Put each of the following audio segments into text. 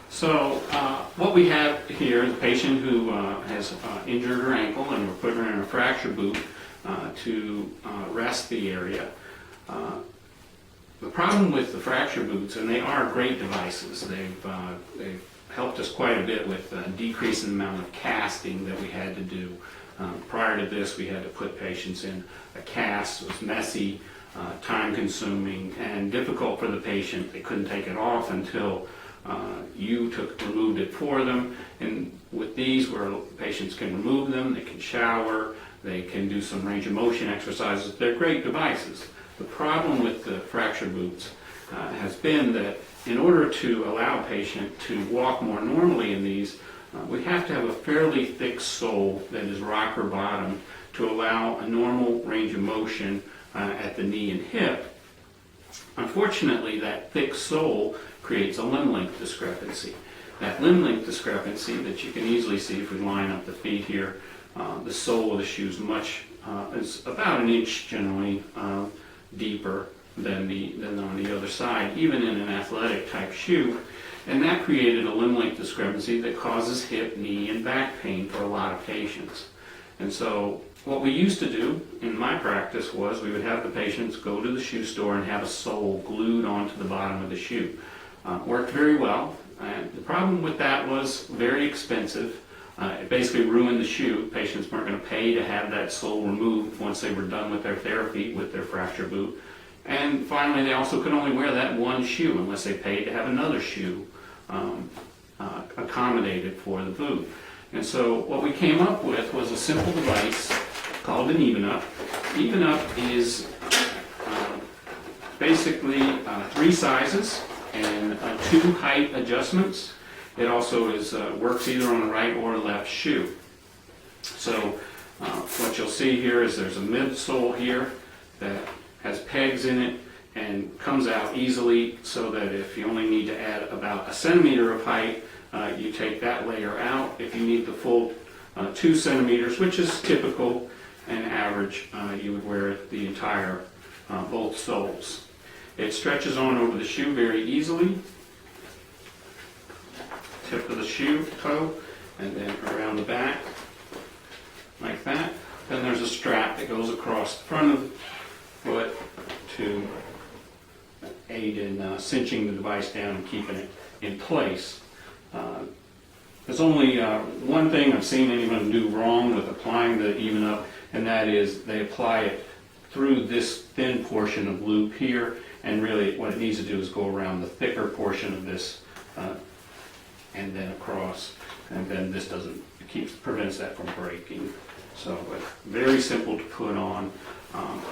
So what we have here is a patient who has injured her ankle, and we're putting her in a fracture boot to rest the area. The problem with the fracture boots, and they are great devices, they've helped us quite a bit with decreasing the amount of casting that we had to do. Prior to this, we had to put patients in a cast. It was messy, time-consuming, and difficult for the patient. They couldn't take it off until you removed it for them. And with these, where patients can remove them, they can shower, they can do some range of motion exercises. They're great devices. The problem with the fracture boots has been that in order to allow a patient to walk more normally in these, we have to have a fairly thick sole that is rocker bottom to allow a normal range of motion at the knee and hip. Unfortunately, that thick sole creates a limb length discrepancy. That limb length discrepancy that you can easily see if we line up the feet here, the sole of the shoe is about an inch generally deeper than on the other side, even in an athletic type shoe. And that created a limb length discrepancy that causes hip, knee, and back pain for a lot of patients. And so what we used to do in my practice was we would have the patients go to the shoe store and have a sole glued onto the bottom of the shoe. Worked very well. And the problem with that was very expensive. It basically ruined the shoe. Patients weren't going to pay to have that sole removed once they were done with their therapy with their fracture boot. And finally, they also could only wear that one shoe unless they paid to have another shoe accommodated for the boot. And so what we came up with was a simple device called an Evenup. Evenup is basically 3 sizes and 2 height adjustments. It also works either on the right or left shoe. So what you'll see here is there's a midsole here that has pegs in it and comes out easily, so that if you only need to add about 1 centimeter of height, you take that layer out. If you need the full 2 centimeters, which is typical and average, you would wear the entire both soles. It stretches on over the shoe very easily. Tip of the shoe, toe, and then around the back, like that. Then there's a strap that goes across the front of the foot to aid in cinching the device down and keeping it in place. There's only one thing I've seen anyone do wrong with applying the Evenup, and that is they apply it through this thin portion of loop here, and really what it needs to do is go around the thicker portion of this and then across, and then this prevents that from breaking. So very simple to put on,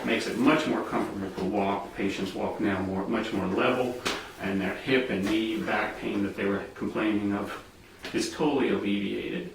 makes it much more comfortable to walk. Patients walk now much more level, and their hip and knee back pain that they were complaining of is totally alleviated.